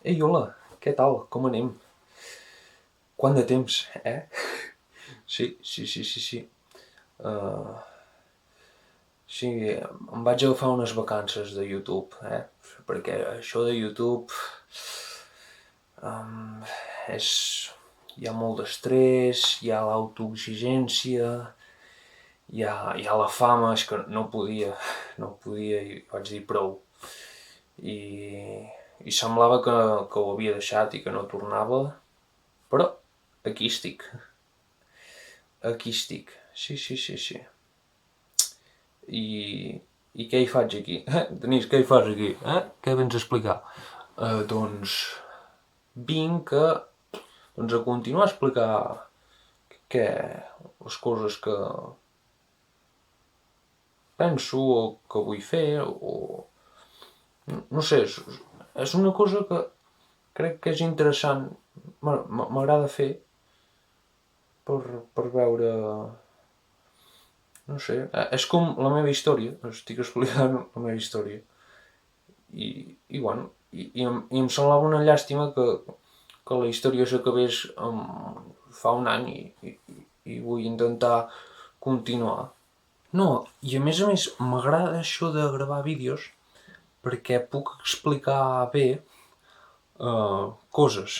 Ei, hola, què tal? Com anem? Quant de temps, eh? Sí. Uh, sí, em vaig agafar unes vacances de YouTube, Perquè això de YouTube um, és... Hi ha molt d'estrès, hi ha l'autoexigència, hi ha la fama, és que no podia i vaig dir prou. I, i semblava que ho havia deixat i que no tornava, però aquí estic. Aquí estic. Sí. I, i què hi faig aquí? Denís, què hi fas aquí? Què vens a explicar? Doncs vinc a continuar a explicar què, les coses que penso o que vull fer o... No sé, és una cosa que crec que és interessant, m'agrada fer per, per veure... No sé, és com la meva història, estic explicant la meva història. I em semblava una llàstima que la història s'acabés fa un any i vull intentar continuar. No, i a més m'agrada això de gravar vídeos perquè puc explicar bé coses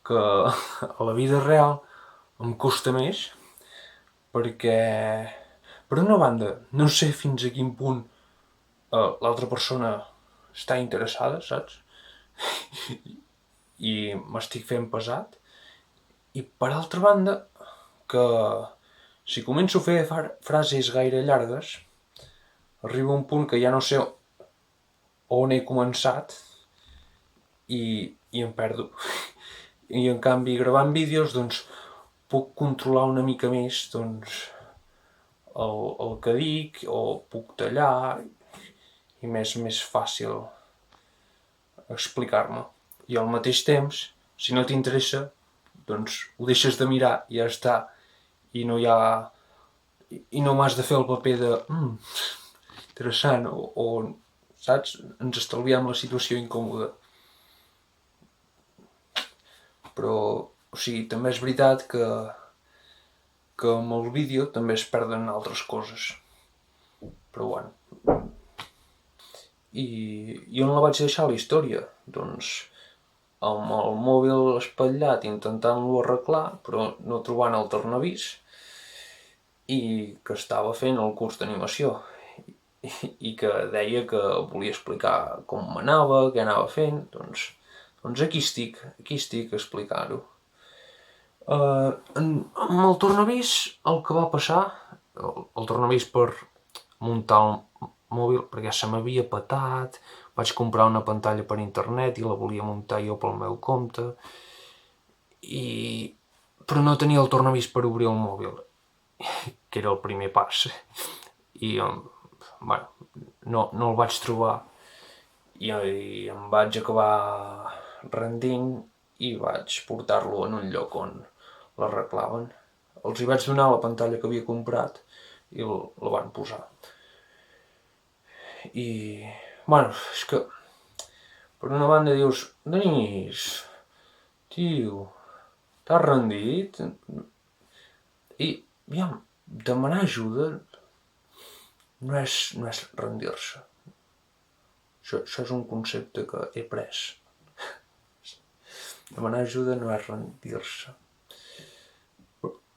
que a la vida real em costa més perquè, per una banda, no sé fins a quin punt l'altra persona està interessada, saps? I m'estic fent pesat. I per altra banda, que si començo a fer frases gaire llargues, arriba un punt que ja no sé on he començat i em perdo. I en canvi gravant vídeos doncs puc controlar una mica més doncs el que dic o puc tallar i més fàcil explicar-me. I al mateix temps, si no t'interessa, doncs ho deixes de mirar i ja està. I no hi ha... I no m'has de fer el paper de... interessant, o saps? Ens estalviem la situació incòmoda. Però, o sigui, també és veritat que amb el vídeo també es perden altres coses. Però bueno. I on la vaig deixar la història? Doncs amb el mòbil espatllat intentant-lo arreglar, però no trobant el tornavís, i que estava fent el curs d'animació i que deia que volia explicar com m'anava, què anava fent, doncs aquí estic explicant-ho. Amb el tornavís el que va passar, el tornavís per muntar el mòbil, perquè se m'havia petat, vaig comprar una pantalla per internet i la volia muntar jo pel meu compte, però no tenia el tornavís per obrir el mòbil, que era el primer pas. I bueno, no el vaig trobar i em vaig acabar rendint i vaig portar-lo en un lloc on l'arreglaven. Els hi vaig donar la pantalla que havia comprat i la van posar. I, bueno, és que per una banda dius, Denís, tio, t'has rendit? I, aviam, demanar ajuda no és rendir-se. Això és un concepte que he pres. Demanar ajuda no és rendir-se.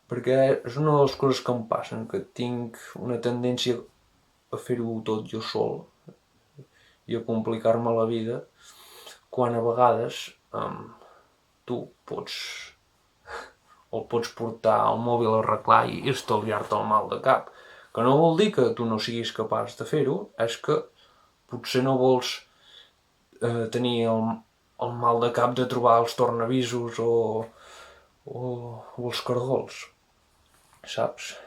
Perquè és una de les coses que em passen, que tinc una tendència a fer-ho tot jo sol i a complicar-me la vida, quan a vegades tu pots portar el mòbil a arreglar i estalviar-te el mal de cap. Que no vol dir que tu no siguis capaç de fer-ho, és que potser no vols tenir el mal de cap de trobar els tornavisos o els cargols, saps?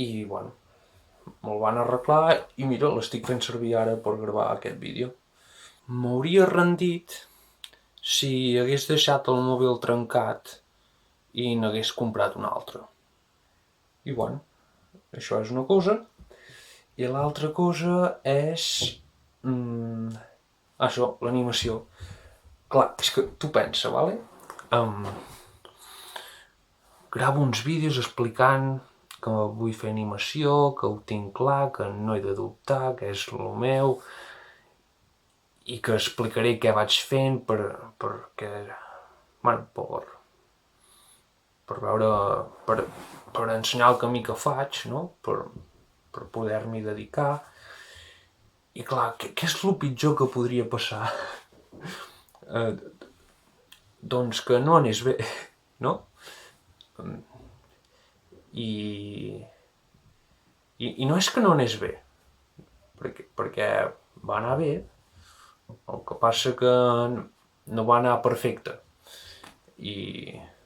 I, bueno, me'l van arreglar i mira, l'estic fent servir ara per gravar aquest vídeo. M'hauria rendit si hagués deixat el mòbil trencat i n'hagués comprat un altre. I bueno, això és una cosa. I l'altra cosa és... això, l'animació. Clar, és que tu pensa, vale? Gravo uns vídeos explicant que vull fer animació, que ho tinc clar, que no he de dubtar, que és el meu, i que explicaré què vaig fent perquè, bueno, per veure, per ensenyar el camí que faig, no? Per poder-m'hi dedicar. I clar, què és el pitjor que podria passar? Doncs que no anés bé, no? I, i no és que no anés bé, perquè va anar bé, el que passa que no va anar perfecte. I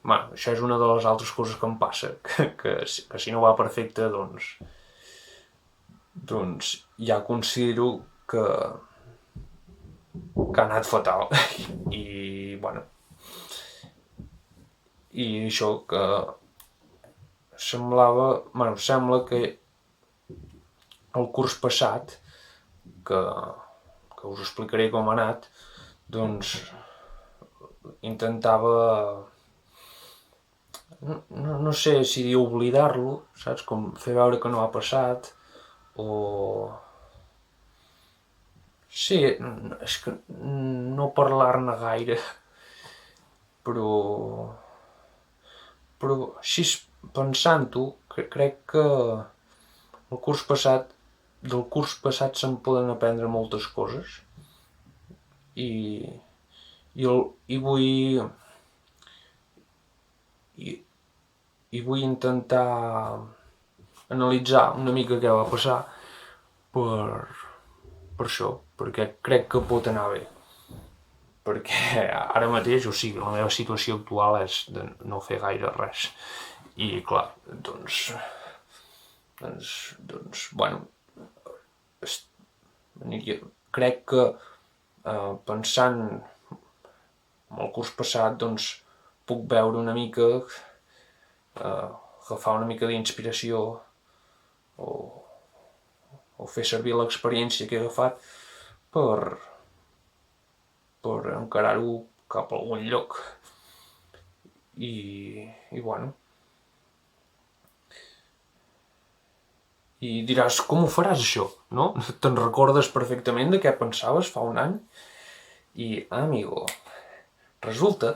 bueno, això és una de les altres coses que em passa, que si no va perfecte, doncs ja considero que ha anat fatal. I bueno, i això que sembla que el curs passat, que us explicaré com ha anat, doncs intentava, no sé si dir oblidar-lo, saps? Com fer veure que no ha passat, o... Sí, és que no parlar-ne gaire, però així pensant-ho, crec que del curs passat se'n poden aprendre moltes coses i, i vull i vull intentar analitzar una mica què va passar per això, perquè crec que pot anar bé. Perquè ara mateix, o sigui, la meva situació actual és de no fer gaire res. I clar, doncs bueno, crec que pensant en el curs passat, doncs puc veure una mica, agafar una mica d'inspiració o fer servir l'experiència que he agafat per encarar-ho cap a algun lloc. I bueno. I diràs, com ho faràs això, no? Te'n recordes perfectament de què pensaves fa un any? I, amigo, resulta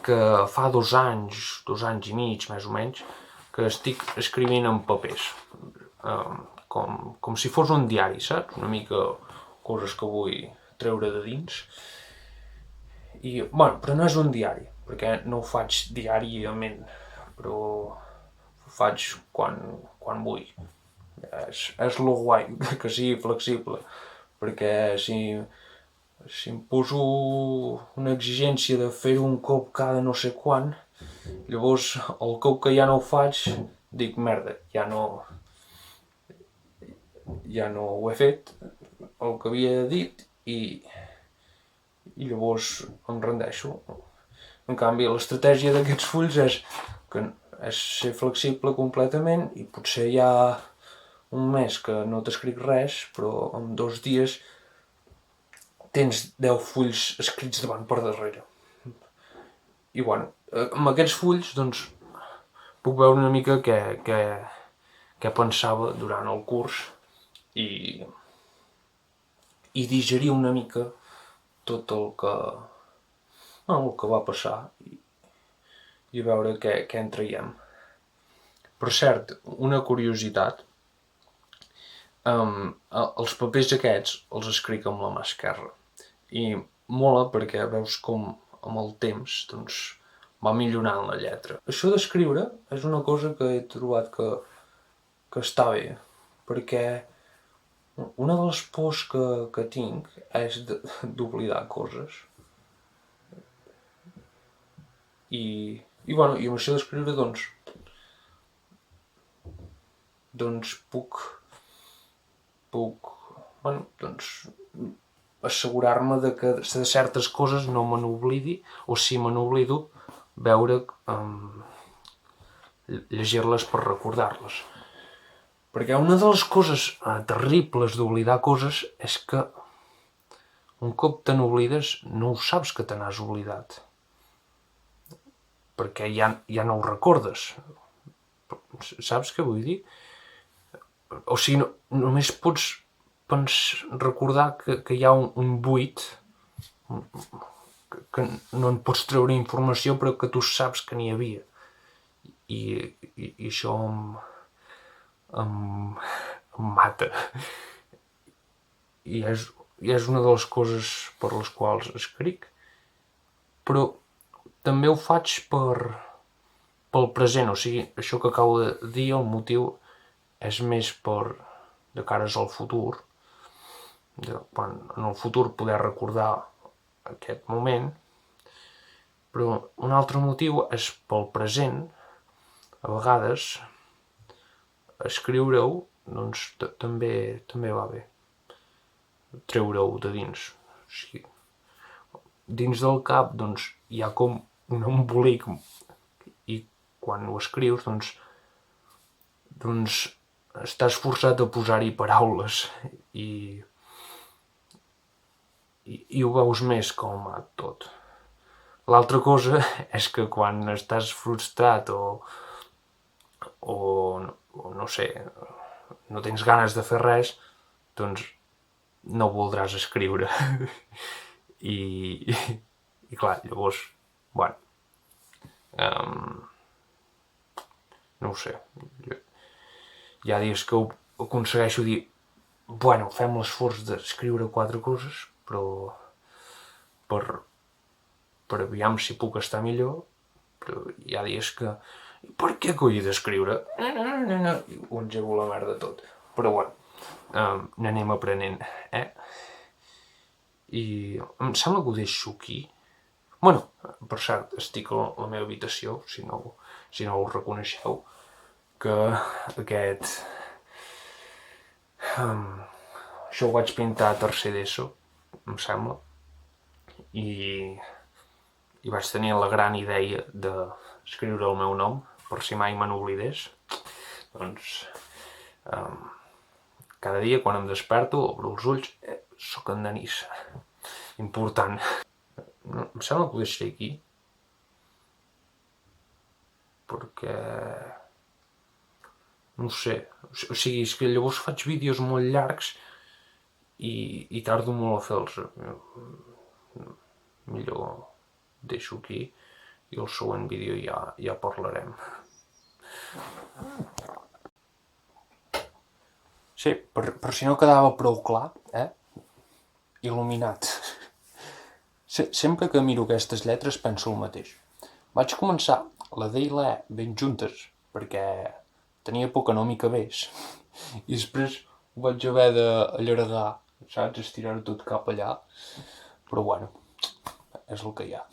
que fa 2 anys i mig, més o menys, que estic escrivint en papers. Com si fos un diari, saps? Una mica coses que vull treure de dins. I, bueno, però no és un diari, perquè no ho faig diàriament, però ho faig quan vull. És lo guai, que sigui flexible, perquè si em poso una exigència de fer un cop cada no sé quan, llavors el cop que ja no ho faig, dic merda, ja no ho he fet el que havia dit i llavors em rendeixo. En canvi, l'estratègia d'aquests fulls és ser flexible completament i potser hi ha un mes que no t'escric res, però en 2 dies tens 10 fulls escrits davant per darrere. I bueno, amb aquests fulls doncs puc veure una mica què pensava durant el curs i digerir una mica tot el que va passar i veure què en traiem. Per cert, una curiositat, els papers aquests els escric amb la mà esquerra i mola perquè veus com amb el temps doncs, va millorant la lletra. Això d'escriure és una cosa que he trobat que està bé, perquè una de les pors que tinc és d'oblidar coses. I bueno, i amb això d'escriure doncs puc bueno, doncs assegurar-me de que de certes coses no me n'oblidi, o si me n'oblido, veure, llegir-les per recordar-les. Perquè una de les coses terribles d'oblidar coses és que un cop te n'oblides no ho saps que te n'has oblidat, perquè ja no ho recordes. Saps què vull dir? O sigui, només pots recordar que hi ha un buit, que no en pots treure informació però que tu saps que n'hi havia. I això em mata. I és una de les coses per les quals escric. Però també ho faig pel present, o sigui, això que acabo de dir, el motiu és més de cares al futur, quan en el futur poder recordar aquest moment, però un altre motiu és pel present. A vegades escriure-ho doncs també va bé, treure-ho de dins. O sigui, dins del cap doncs hi ha com un embolic i quan ho escrius doncs estàs forçat a posar-hi paraules i ho veus més calmat tot. L'altra cosa és que quan estàs frustrat o no sé, no tens ganes de fer res, doncs no voldràs escriure. I clar, llavors, bueno, no ho sé, hi ha dies que ho aconsegueixo dir, bueno, fem l'esforç d'escriure 4 coses, però per aviam si puc estar millor, però hi ha dies que per què coi d'escriure? Ho engego la merda tot. Però bueno, n'anem aprenent, I em sembla que ho deixo aquí. Bueno, per cert, estic a la meva habitació, si no ho reconeixeu, que això ho vaig pintar a tercer d'ESO, em sembla, i vaig tenir la gran idea d'escriure el meu nom, per si mai me n'oblidés. Doncs cada dia quan em desperto, obro els ulls, soc en Denis. Important. Em sembla que ho deixaré aquí, perquè no sé, o sigui, és que llavors faig vídeos molt llargs i tardo molt a fer-los. Millor deixo aquí i el següent vídeo ja parlarem. Sí, per si no quedava prou clar, il·luminat. Sempre que miro aquestes lletres penso el mateix. Vaig començar la D i la E ben juntes perquè tenia por que no m'hi cabés i després ho vaig haver d'allargar, saps? Estirar-ho tot cap allà, però bueno, és el que hi ha.